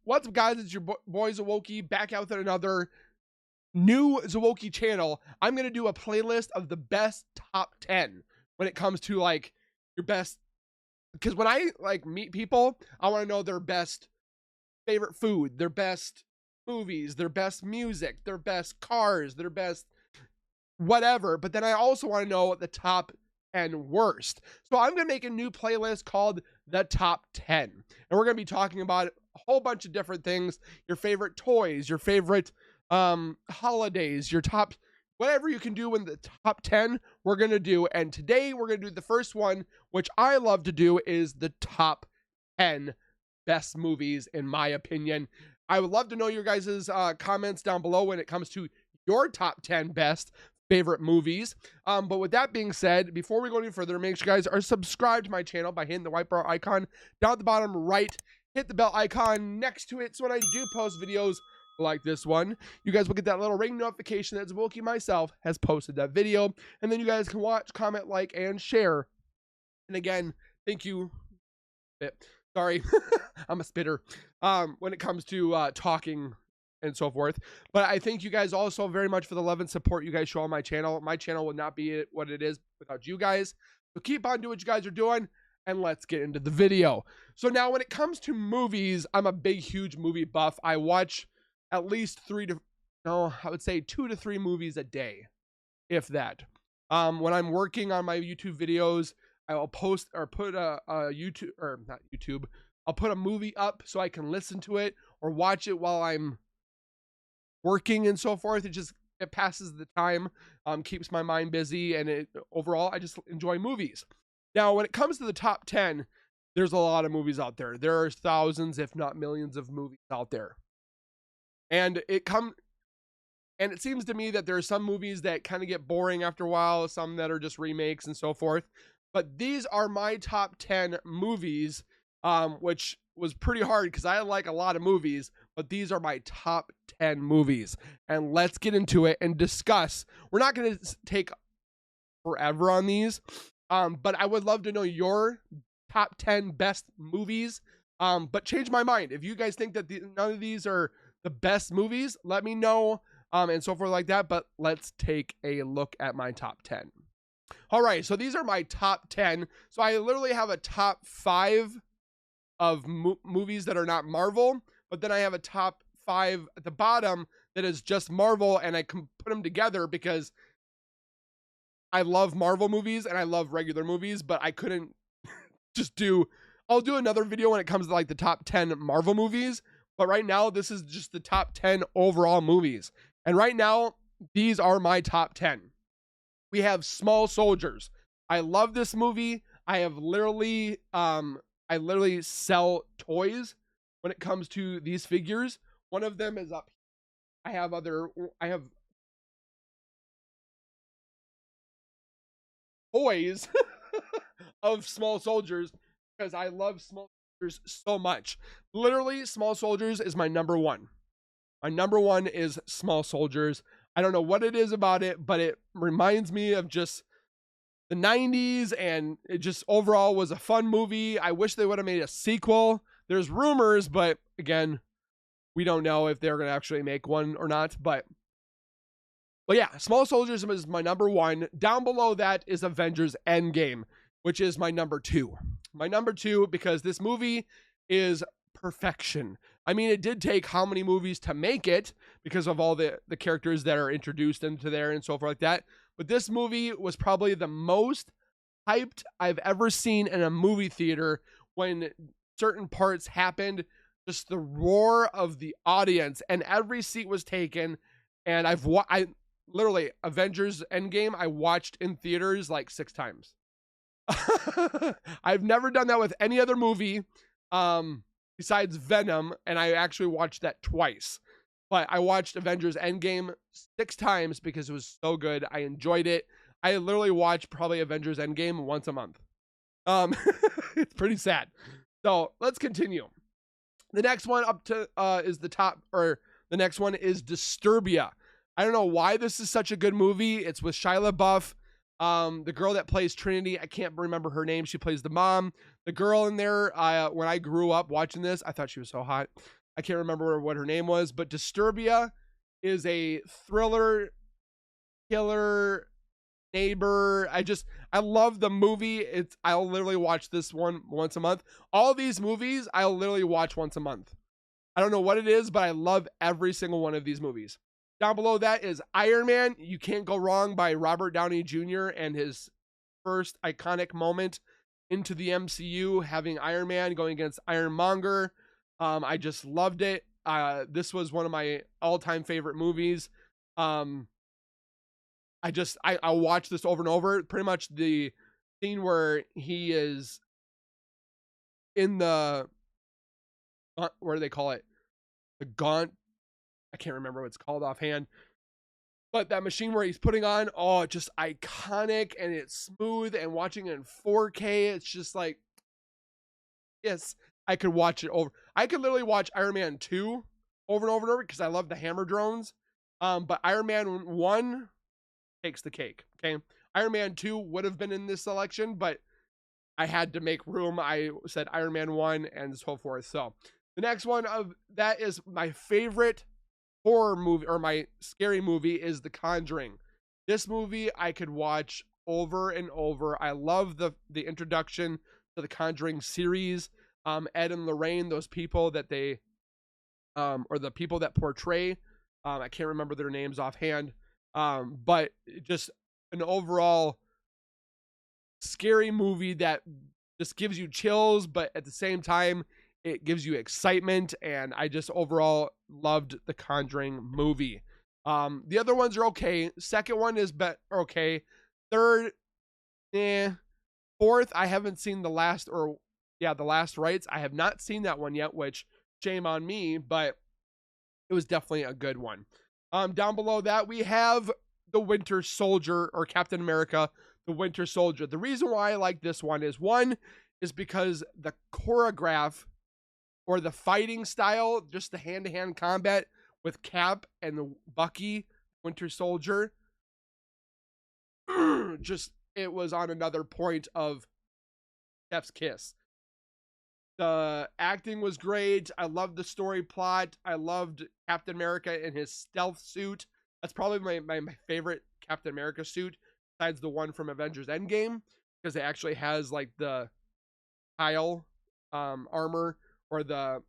What's up, guys? It's your boy Zawoki back out with another new Zawoki channel. I'm going to do a playlist of the best top 10 when it comes to like your best, because when I like meet people, I want to know their best favorite food, their best movies, their best music, their best cars, their best whatever. But then I also want to know the top 10 worst. So I'm going to make a new playlist called the top 10. And we're going to be talking about a whole bunch of different things, your favorite toys, your favorite holidays, your top, whatever you can do in the top 10, we're going to do. And today we're going to do the first one, which I love to do, is the top 10 best movies, in my opinion. I would love to know your guys' comments down below when it comes to your top 10 best favorite movies. But with that being said, before we go any further, make sure you guys are subscribed to my channel by hitting the white bar icon down at the bottom right. Hit the bell icon next to it, so when I do post videos like this one, you guys will get that little ring notification that Zawoki myself has posted that video, and then you guys can watch, comment, like, and share. And again, thank you. Sorry, I'm a spitter when it comes to talking and so forth. But I thank you guys also very much for the love and support you guys show on my channel. My channel would not be what it is without you guys. So keep on doing what you guys are doing, and let's get into the video. So now when it comes to movies, I'm a big, huge movie buff. I watch at least 2 to 3 movies a day, if that. When I'm working on my YouTube videos, I will post or put I'll put a movie up so I can listen to it or watch it while I'm working and so forth. It passes the time, keeps my mind busy, and overall I just enjoy movies. Now when it comes to the top 10, there's a lot of movies out there. There are thousands, if not millions, of movies out there. And it seems to me that there are some movies that kind of get boring after a while, some that are just remakes and so forth. But these are my top 10 movies, which was pretty hard because I like a lot of movies, but these are my top 10 movies. And let's get into it and discuss. We're not going to take forever on these, but I would love to know your top 10 best movies. But change my mind. If you guys think that none of these are the best movies, let me know, and so forth like that. But let's take a look at my top 10. All right, so these are my top 10. So I literally have a top 5 of movies that are not Marvel, but then I have a top 5 at the bottom that is just Marvel, and I can put them together because I love Marvel movies and I love regular movies, but I couldn't I'll do another video when it comes to like the top 10 Marvel movies, but right now this is just the top 10 overall movies. And right now, these are my top 10. We have Small Soldiers. I love this movie. I literally sell toys when it comes to these figures. One of them is up. I have toys of Small Soldiers because I love Small Soldiers so much. Literally, Small Soldiers is my number one. My number one is Small Soldiers. I don't know what it is about it, but it reminds me of just the 90s, and it just overall was a fun movie. I wish they would have made a sequel. There's rumors, but again, we don't know if they're going to actually make one or not. But yeah, Small Soldiers is my number one. Down below that is Avengers Endgame, which is my number 2. My number 2, because this movie is perfection. I mean, it did take how many movies to make it because of all the characters that are introduced into there and so forth like that. But this movie was probably the most hyped I've ever seen in a movie theater when certain parts happened. Just the roar of the audience, and every seat was taken. And I literally, Avengers Endgame, I watched in theaters like 6 times. I've never done that with any other movie besides Venom, and I actually watched that twice. But I watched Avengers Endgame 6 times because it was so good. I enjoyed it. I literally watch probably Avengers Endgame once a month. It's pretty sad. So let's continue. The next one up to is the top, or the next one is Disturbia. I don't know why this is such a good movie. It's with Shia LaBeouf. The girl that plays Trinity, I can't remember her name. She plays the mom. The girl in there, when I grew up watching this, I thought she was so hot. I can't remember what her name was, but Disturbia is a thriller, killer, neighbor. I love the movie. I'll literally watch this one once a month. All these movies I'll literally watch once a month. I don't know what it is, but I love every single one of these movies. Down below that is Iron Man. You Can't Go Wrong by Robert Downey Jr. and his first iconic moment into the MCU, having Iron Man going against Ironmonger. I just loved it. This was one of my all-time favorite movies. I'll watch this over and over. Pretty much the scene where he is in the, what do they call it? The gaunt. I can't remember what it's called offhand. But that machine where he's putting on, oh, just iconic, and it's smooth, and watching it in 4K, it's just like, yes, I could watch it over. I could literally watch Iron Man 2 over and over and over because I love the hammer drones. But Iron Man 1 takes the cake, okay? Iron Man 2 would have been in this selection, but I had to make room. I said Iron Man 1 and so forth. So the next one of that is my favorite horror movie, or my scary movie, is The Conjuring. This movie I could watch over and over. I love the introduction to the Conjuring series. Ed and Lorraine, those people that they or the people that portray, I can't remember their names offhand, but just an overall scary movie that just gives you chills, but at the same time it gives you excitement, and I just overall loved the Conjuring movie. The other ones are okay. Second one is okay. Third, Fourth, I haven't seen The Last Rites. I have not seen that one yet, which shame on me, but it was definitely a good one. Down below that, we have The Winter Soldier, or Captain America, The Winter Soldier. The reason why I like this one is because the choreograph, or the fighting style, just the hand-to-hand combat with Cap and the Bucky, Winter Soldier, just, it was on another point of chef's kiss. The acting was great. I loved the story plot. I loved Captain America in his stealth suit. That's probably my favorite Captain America suit, besides the one from Avengers Endgame, because it actually has like the tile armor, or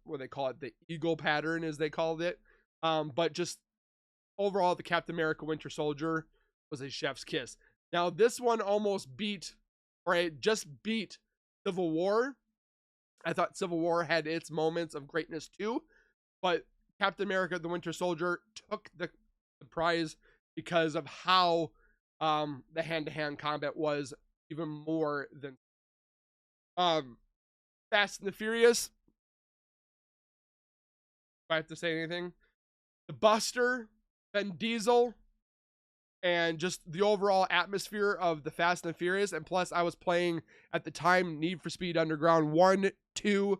what they call it, the eagle pattern, as they called it. But just overall, the Captain America Winter Soldier was a chef's kiss. Now, this one almost beat, or it just beat Civil War. I thought Civil War had its moments of greatness too, but Captain America the Winter Soldier took the prize because of how the hand-to-hand combat was even more than Fast and the Furious. Do I have to say anything? The Buster, Vin Diesel, and just the overall atmosphere of the Fast and the Furious. And plus, I was playing at the time Need for Speed Underground 1, 2,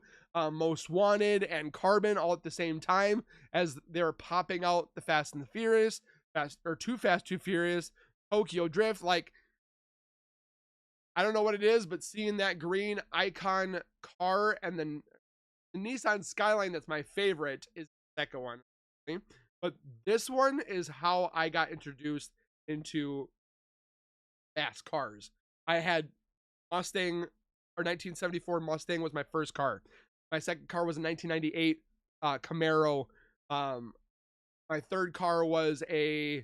Most Wanted, and Carbon all at the same time, as they were popping out the Fast and the Furious, Too Fast, Too Furious, Tokyo Drift. Like, I don't know what it is, but seeing that green icon car, and then the Nissan Skyline, that's my favorite, is the second one. Okay? But this one is how I got introduced into fast cars. I had Mustang, or 1974 Mustang was my first car. My second car was a 1998 Camaro. My third car was a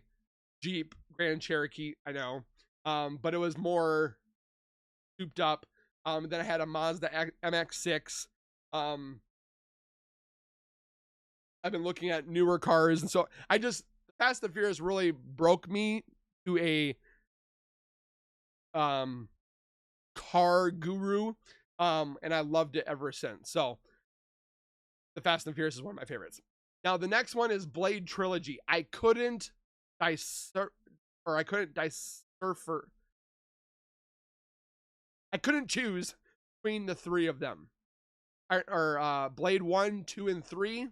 Jeep Grand Cherokee, I know, but it was more souped up. Then I had a Mazda MX-6. I've been looking at newer cars, and so Fast and Furious really broke me to a car guru, and I loved it ever since. So the Fast and Furious is one of my favorites. Now the next one is Blade Trilogy. I couldn't choose between the three of them, or Blade 1, 2, and 3.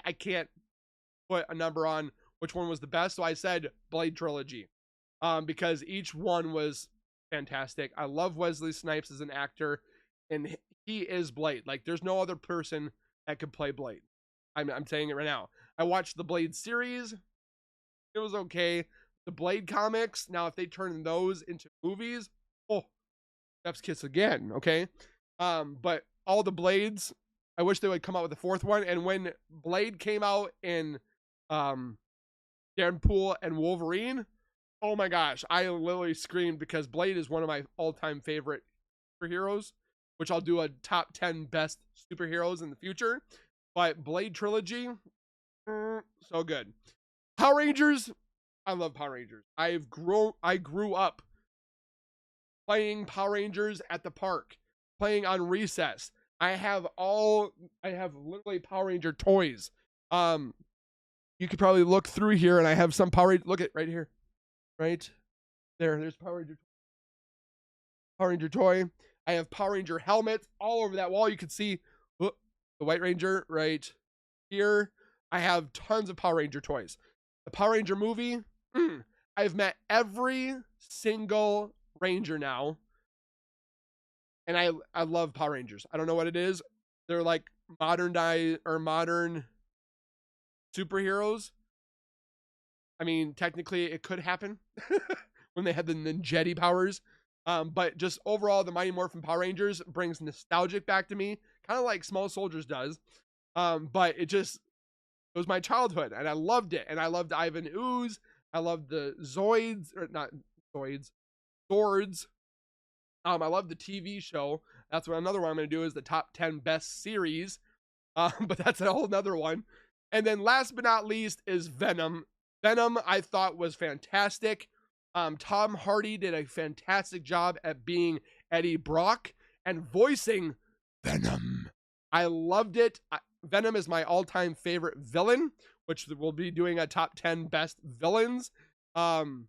I can't put a number on which one was the best, so I said Blade Trilogy, because each one was fantastic. I love Wesley Snipes as an actor, and he is Blade. Like, there's no other person that could play Blade. I'm saying it right now. I watched the Blade series. It was okay. The Blade comics, now if they turn those into movies, oh, chef's kiss again, okay? But all the Blades, I wish they would come out with the fourth one. And when Blade came out in Deadpool and Wolverine, oh my gosh, I literally screamed because Blade is one of my all-time favorite superheroes, which I'll do a top 10 best superheroes in the future. But Blade trilogy, so good. Power Rangers, I love Power Rangers. I grew up playing Power Rangers at the park, playing on recess. I have literally Power Ranger toys. You could probably look through here, and I have some Power Ranger. Look at right here, right there. There's Power Ranger toy. I have Power Ranger helmets all over that wall. You can see the White Ranger right here. I have tons of Power Ranger toys. The Power Ranger movie, I've met every single Ranger now. And I love Power Rangers. I don't know what it is. They're like modern superheroes. I mean, technically it could happen when they had the ninjetti powers. But just overall, the Mighty Morphin Power Rangers brings nostalgic back to me, kind of like Small Soldiers does. But it was my childhood, and I loved it. And I loved Ivan Ooze. I loved the Zoids, or not Zoids, Zords. I love the TV show. That's what another one I'm going to do is the top 10 best series. But that's a whole nother one. And then last but not least is Venom. Venom I thought was fantastic. Tom Hardy did a fantastic job at being Eddie Brock and voicing Venom. I loved it. Venom is my all-time favorite villain, which we'll be doing a top 10 best villains. Venom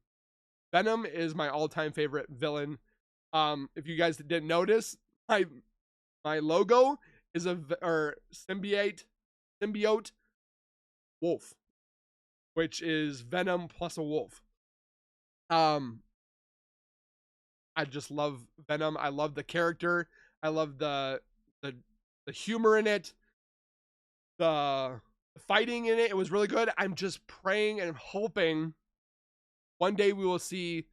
is my all-time favorite villain. If you guys didn't notice, my logo is a symbiote wolf, which is Venom plus a wolf. I just love Venom. I love the character. I love the humor in it. The fighting in it. It was really good. I'm just praying and hoping one day we will see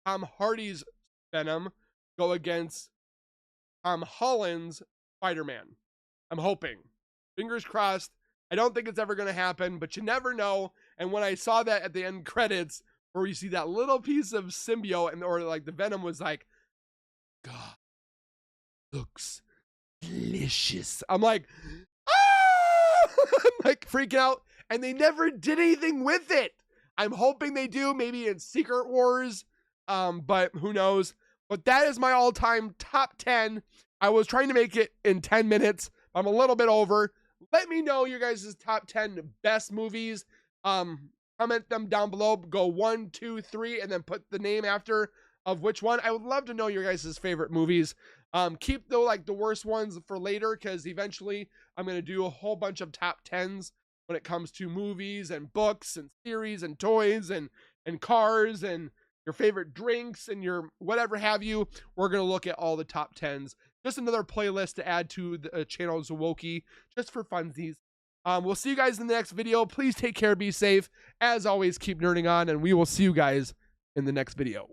Tom Hardy's Venom go against Tom Holland's Spider-Man. I'm hoping. Fingers crossed. I don't think it's ever going to happen, but you never know. And when I saw that at the end credits, where you see that little piece of symbiote, or like the Venom was like, God, looks delicious. I'm like, ah! I'm like freaking out. And they never did anything with it. I'm hoping they do, maybe in Secret Wars, but who knows. But that is my all-time top 10. I was trying to make it in 10 minutes. I'm a little bit over. Let me know your guys' top 10 best movies. Comment them down below. Go 1, 2, 3, and then put the name after of which one. I would love to know your guys' favorite movies. Keep the worst ones for later, because eventually I'm going to do a whole bunch of top 10s when it comes to movies and books and series and toys and cars and your favorite drinks and your whatever have you. We're going to look at all the top 10s. Just another playlist to add to the channel Zawoki, just for funsies. We'll see you guys in the next video. Please take care, be safe. As always, keep nerding on, and we will see you guys in the next video.